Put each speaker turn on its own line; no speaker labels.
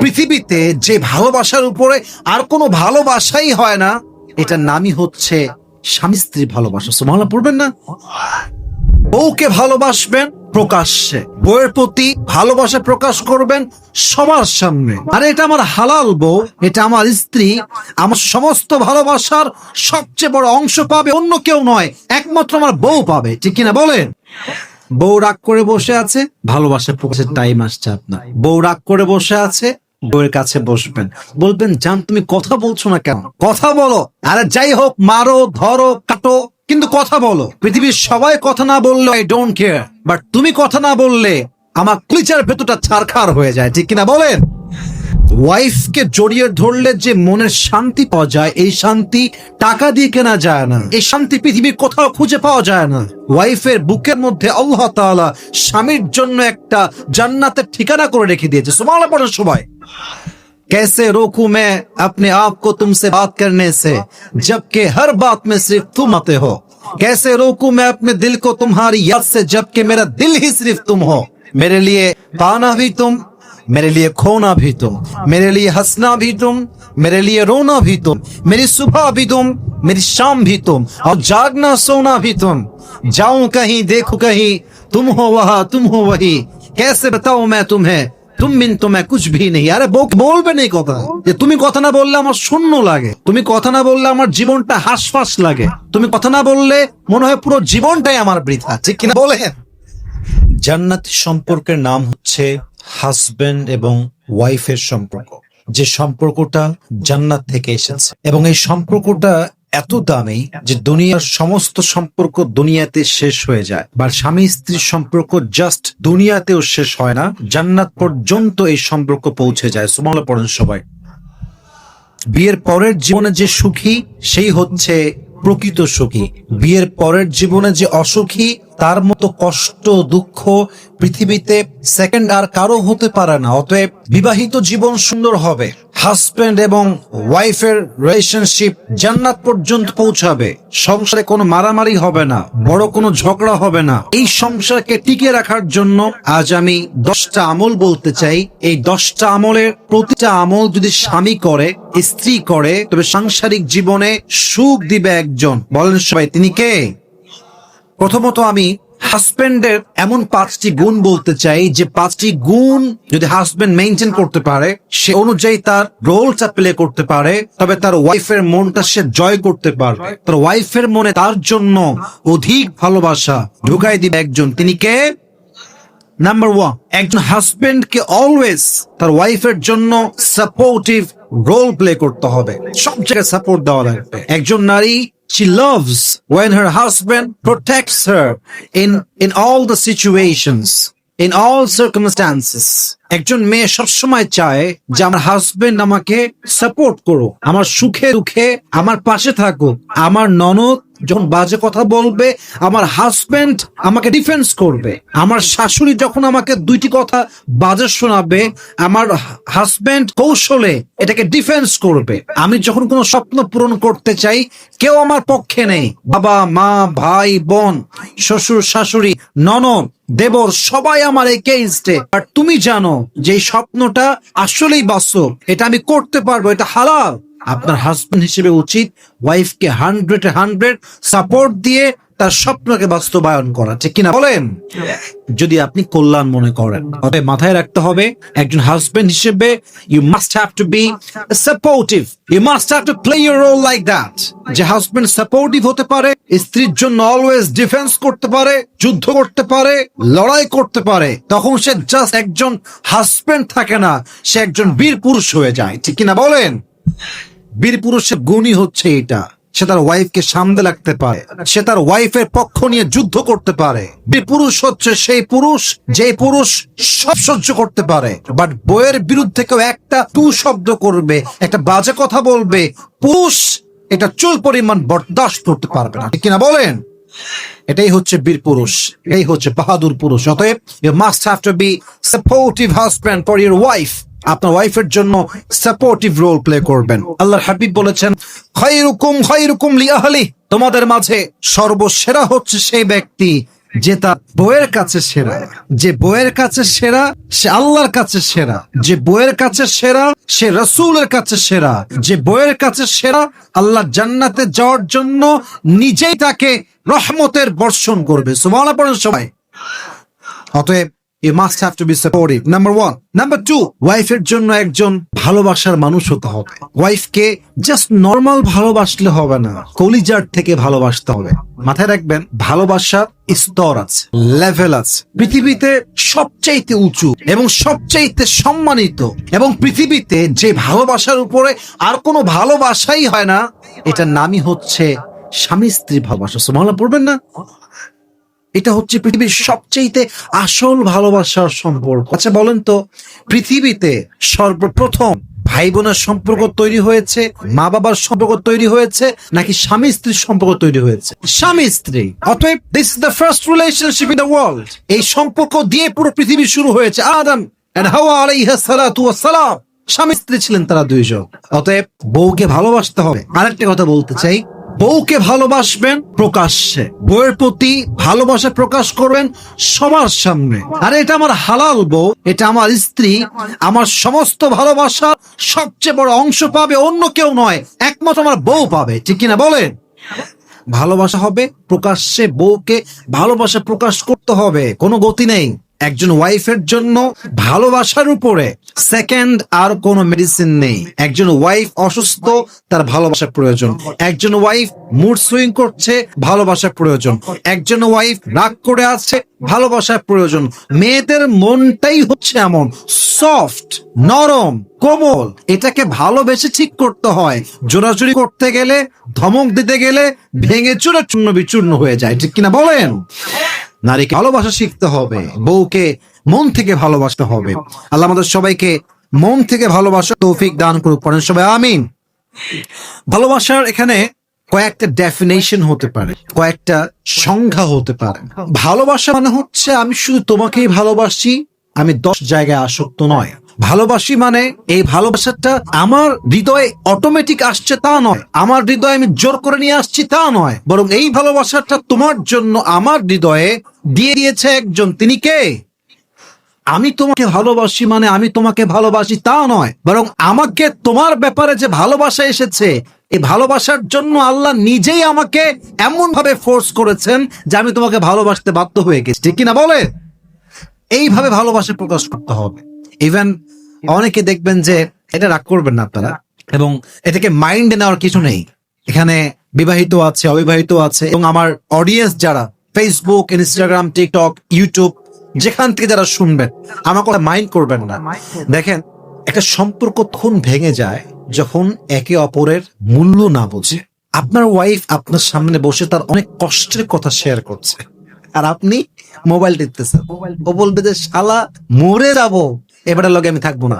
পৃথিবীতে যে ভালোবাসার উপরে আর কোনো ভালোবাসাই হয় না, এটার নামই হচ্ছে স্বামী স্ত্রীর ভালোবাসা। সুবহানাল্লাহ পড়বেন না? বউকে ভালোবাসবেন প্রকাশ্যে, বউয়ের প্রতি ভালোবাসা প্রকাশ করবেন সবার সামনে। আরে এটা আমার হালাল বউ, এটা আমার স্ত্রী, আমার সমস্ত ভালোবাসার সবচেয়ে বড় অংশ পাবে অন্য কেউ নয়, একমাত্র আমার বউ পাবে। ঠিক কিনা বলেন? বউ রাগ করে বসে আছে, ভালোবাসা প্রকাশের টাইম আসছে আপনার। বউ রাগ করে বসে আছে, বউয়ের কাছে বসবেন, বলবেন জান তুমি কথা বলছো না কেন? কথা বলো। আরে যাই হোক, মারো ধরো কাটো, কিন্তু কথা বলো। পৃথিবীর সবাই কথা না বললে আই ডোন্ট কেয়ার, বাট তুমি কথা না বললে আমার ক্লিচার ভেতরটা ছারখার হয়ে যায়। ঠিক কিনা বলেন? ওয়াইফকে জড়িয়ে ধরলে যে মনের শান্তি পাওয়া যায়, এই শান্তি টাকা দিয়ে কেনা যায় না, এই শান্তি পৃথিবীর কোথাও খুঁজে পাওয়া যায় না। ওয়াইফের বুকের মধ্যে আল্লাহ তাআলা স্বামীর জন্য একটা জান্নাতের ঠিকানা করে রেখে দিয়েছে। সুবহানাল্লাহ পড়েন সবাই। कैसे रोकूं मैं अपने आप को तुमसे बात करने से, जबकि हर बात में सिर्फ तुम आते हो। कैसे रोकूं मैं अपने दिल को तुम्हारी याद से, जबकि मेरा दिल ही सिर्फ तुम हो। मेरे लिए पाना भी तुम, मेरे लिए खोना भी तुम, मेरे लिए हंसना भी तुम, मेरे लिए रोना भी तुम, मेरी सुबह भी तुम, मेरी शाम भी तुम, और जागना सोना भी तुम। जाऊं कहीं देखूं कहीं, तुम हो वहां तुम हो वही। कैसे बताऊं मैं तुम्हें, तुम बिन तो मैं कुछ भी नहीं। আরে বলবেন এই কথা যে তুমি কথা না বললে আমার শূন্য লাগে, তুমি কথা না বললে আমার জীবনটা হাসফাস লাগে, তুমি কথা না বললে মনে হয় পুরো জীবনটাই আমার বৃথা। ঠিক কিনা বলেন? জান্নাতি সম্পর্কের নাম হচ্ছে হাজবেন্ড এবং ওয়াইফের সম্পর্ক, যে সম্পর্কটা জান্নাত থেকে এসেছে, এবং এই সম্পর্কটা এত দামি যে দুনিয়ার সমস্ত সম্পর্ক দুনিয়াতে শেষ হয়ে যায়, বা স্বামী স্ত্রীর সম্পর্ক জাস্ট দুনিয়াতেও শেষ হয় না, জান্নাত পর্যন্ত এই সম্পর্ক পৌঁছে যায়। সুবহানাল্লাহ পড়েন সবাই। বিয়ের পরের জীবনে যে সুখী, সেই হচ্ছে প্রকৃত সুখী। বিয়ের পরের জীবনে যে অসুখী, তার মতো কষ্ট দুঃখ পৃথিবীতে সেকেন্ড আর কারো হতে পারে না। অতএব বিবাহিত জীবন সুন্দর হবে, হাজব্যান্ড এবং ওয়াইফের রিলেশনশিপ জান্নাত পর্যন্ত পৌঁছাবে, সংসারে কোনো মারামারি হবে না, বড় কোনো ঝগড়া হবে না। এই সংসারকে টিকে রাখার জন্য আজ আমি 10টা আমল বলতে চাই। এই 10টা আমলের প্রতিটা আমল যদি স্বামী করে, স্ত্রী করে, তবে সাংসারিক জীবনে সুখ দিবে একজন। বলেন সবাই, তিনি কে? প্রথমত আমি হাজবেন্ডের এমন 5টি গুণ বলতে চাই, যে 5টি গুণ যদি হাজবেন্ড মেইনটেইন করতে পারে, সে অনুযায়ী তার রোলটা প্লে করতে পারে, তবে তার ওয়াইফের মনটা সে জয় করতে পারবে। তার ওয়াইফের মনে তার জন্য অধিক ভালোবাসা ঢুকাই দিবে একজন। তিনি কে? নাম্বার 1, একজন হাজবেন্ডকে অলওয়েজ তার ওয়াইফের জন্য সাপোর্টিভ রোল প্লে করতে হবে, সব জায়গায় সাপোর্ট দেওয়া লাগবে। একজন নারী, she loves when her husband protects her in all the situations, in all circumstances. একজন মেয়ে সবসময় চায় যে আমার হাজবেন্ড আমাকে সাপোর্ট করুক, আমার সুখে দুঃখে আমার পাশে থাকুক। আমার ননদ যখন বাজে কথা বলবে, আমার হাজবেন্ড আমাকে ডিফেন্স করবে। আমার শাশুড়ি যখন আমাকে 2টি কথা বাজে শোনাবে, আমার হাজবেন্ড কৌশলে এটাকে ডিফেন্স করবে। আমি যখন কোনো স্বপ্ন পূরণ করতে চাই, কেউ আমার পক্ষে নেই, বাবা মা ভাই বোন শ্বশুর শাশুড়ি ননদ দেবর সবাই আমার এগেইনস্টে। আর তুমি জানো যে এই স্বপ্নটা আসলেই বাস্তব, এটা আমি করতে পারবো, এটা হালাল। আপনার হাজবেন্ড হিসেবে উচিত ওয়াইফকে 100 সাপোর্ট দিয়ে তার স্বপ্নকে বাস্তবায়ন করা। ঠিক কিনা বলেন? যদি আপনি কল্যাণ মনে করেন। অতএব মাথায় রাখতে হবে, একজন হাজবেন্ড হিসেবে you must have to be supportive, you must have to play your role like that. যে হাজবেন্ড সাপোর্টিভ হতে পারে, স্ত্রীর জন্য অলওয়েজ ডিফেন্স করতে পারে, যুদ্ধ করতে পারে, লড়াই করতে পারে, তখন সে জাস্ট একজন হাজবেন্ড থাকে না, সে একজন বীর পুরুষ হয়ে যায়। ঠিক কিনা বলেন? বীর পুরুষের গুণই হচ্ছে এটা, সে তার ওয়াইফকে সামনে রাখতে পারে, সে তার ওয়াইফের পক্ষ নিয়ে যুদ্ধ করতে পারে। বীর পুরুষ হচ্ছে সেই পুরুষ যে পুরুষ সব সহ্য করতে পারে, বাট বইয়ের বিরুদ্ধে কেউ একটা টু শব্দ করবে, একটা বাজে কথা বলবে, পুরুষ এটা চুল পরিমাণ বরদাস্ত করতে পারবে না। ঠিক কিনা বলেন? এটাই হচ্ছে বীর পুরুষ, এই হচ্ছে বাহাদুর পুরুষ। অতএব you must have to be supportive husband for your wife. আপনার ওয়াইফের জন্য সাপোর্টিভ রোল প্লে করবেন। আল্লাহর হাবিব বলেছেন, খায়রুকুম খায়রুকুম লিআহলি, তোমাদের মাঝে সর্বসেরা হচ্ছে সেই ব্যক্তি যে তার বউয়ের কাছে সেরা, যে বউয়ের কাছে সেরা সে আল্লাহর কাছে সেরা, যে বউয়ের কাছে সেরা সে রাসূলের কাছে সেরা, যে বউয়ের কাছে সেরা আল্লাহ জান্নাতে যাওয়ার জন্য নিজেই তাকে রহমতের বর্ষণ করবে। সুবহানাল্লাহ পড়েন সবাই। অতএব you must have to be supportive. Number 1. Number 2, ওয়াইফের জন্য একজন ভালোবাসার মানুষ হতে হবে। ওয়াইফকে জাস্ট নরমাল ভালোবাসলে হবে না, কলিজার থেকে ভালোবাসতে হবে। মাথায় রাখবেন, ভালোবাসার স্তর আছে, লেভেল আছে। পৃথিবীতে সবচাইতে উঁচু এবং সবচাইতে সম্মানিত এবং পৃথিবীতে যে ভালোবাসার উপরে আর কোনো ভালোবাসাই হয় না, এটার নামই হচ্ছে স্বামী স্ত্রী ভালোবাসা। সুবহানাল্লাহ পড়বেন না? এটা হচ্ছে পৃথিবীর সবচেয়ে আসল ভালোবাসার সম্পর্ক। আচ্ছা বলেন তো, পৃথিবীতে সর্বপ্রথম ভাই বোনের সম্পর্ক তৈরি হয়েছে, মা বাবার সম্পর্ক তৈরি হয়েছে, নাকি স্বামী স্ত্রীর সম্পর্ক তৈরি হয়েছে? স্বামী স্ত্রী। অতএব this is the first relationship in the world. এই সম্পর্ক দিয়ে পুরো পৃথিবী শুরু হয়েছে। আদম এন্ড হাওয়া আলাইহিস সালাতু ওয়াস সালাম স্বামী স্ত্রী ছিলেন তারা দুইজন। অতএব বউকে ভালোবাসতে হবে। আরেকটা কথা বলতে চাই, বউকে ভালোবাসবেন প্রকাশ্যে, বউয়ের প্রতি ভালোবাসা প্রকাশ করবেন সবার সামনে। আরে এটা আমার হালাল বউ, এটা আমার স্ত্রী, আমার সমস্ত ভালোবাসা সবচেয়ে বড় অংশ পাবে অন্য কেউ নয়, একমাত্র আমার বউ পাবে। ঠিক কিনা বলেন? ভালোবাসা হবে প্রকাশ্যে, বউকে ভালোবাসা প্রকাশ করতে হবে, কোনো গতি নেই। একজন ওয়াইফের জন্য ভালোবাসার উপরে সেকেন্ড আর কোনো মেডিসিন নেই। একজন ওয়াইফ অসুস্থ, তার ভালোবাসার প্রয়োজন। একজন ওয়াইফ মুড সুইং করছে, ভালোবাসার প্রয়োজন। একজন ওয়াইফ রাগ করে আছে, ভালোবাসার প্রয়োজন। মেয়েদের মনটাই হচ্ছে এমন সফট, নরম, কোমল, এটাকে ভালোবেসে ঠিক করতে হয়। জোরাজুরি করতে গেলে, ধমক দিতে গেলে ভেঙে চুরে চূর্ণ বিচূর্ণ হয়ে যায়। ঠিক কিনা বলেন? নারীকে ভালোবাসা শিখতে হবে, বউকে মন থেকে ভালোবাসতে হবে। আল্লাহ আমাদের সবাইকে মন থেকে ভালোবাসার তৌফিক দান করুক। পড়েন সবাই আমিন। ভালোবাসার এখানে কয়েকটা ডেফিনেশন হতে পারে, কয়েকটা সংজ্ঞা হতে পারে। ভালোবাসা মানে হচ্ছে আমি শুধু তোমাকেই ভালোবাসি, আমি 10 জায়গায় আসক্ত নয়। ভালোবাসি মানে এই ভালোবাসাটা আমার হৃদয়ে অটোমেটিক আসছে তা নয়, আমার হৃদয়ে আমি জোর করে নিয়ে আসছি তা নয়, বরং এই ভালোবাসাটা তোমার জন্য আমার হৃদয়ে দিয়ে দিয়েছে একজন। তিনি কে? আমি তোমাকে ভালোবাসি মানে আমি তোমাকে ভালোবাসি তা নয়, বরং আমাকে তোমার ব্যাপারে যে ভালোবাসা এসেছে, এই ভালোবাসার জন্য আল্লাহ নিজেই আমাকে এমন ভাবে ফোর্স করেছেন যে আমি তোমাকে ভালোবাসতে বাধ্য হয়ে গেছি। ঠিক কিনা বলে? এইভাবে ভালোবাসা প্রকাশ করতে হবে। ইভেন অনেকে দেখবেন যে, এটা রাগ করবেন না আপনারা, এবং এটাকে মাইন্ডে নেওয়ার কিছু নেই। এখানে বিবাহিত আছে, অবিবাহিত আছে, এবং আমার অডিয়েন্স যারা ফেসবুক, ইনস্টাগ্রাম, টিকটক, ইউটিউব, যেখান থেকে যারা শুনবেন, আমার কথা মাইন্ড করবেন না। দেখেন, একটা সম্পর্ক তখন ভেঙে যায় যখন একে অপরের মূল্য না বোঝে। আপনার ওয়াইফ আপনার সামনে বসে তার অনেক কষ্টের কথা শেয়ার করছে, আর আপনি মোবাইল টিপতেছেন। ও বলবে যে শালা মরে যাবো, এবারের লগে আমি থাকবো না।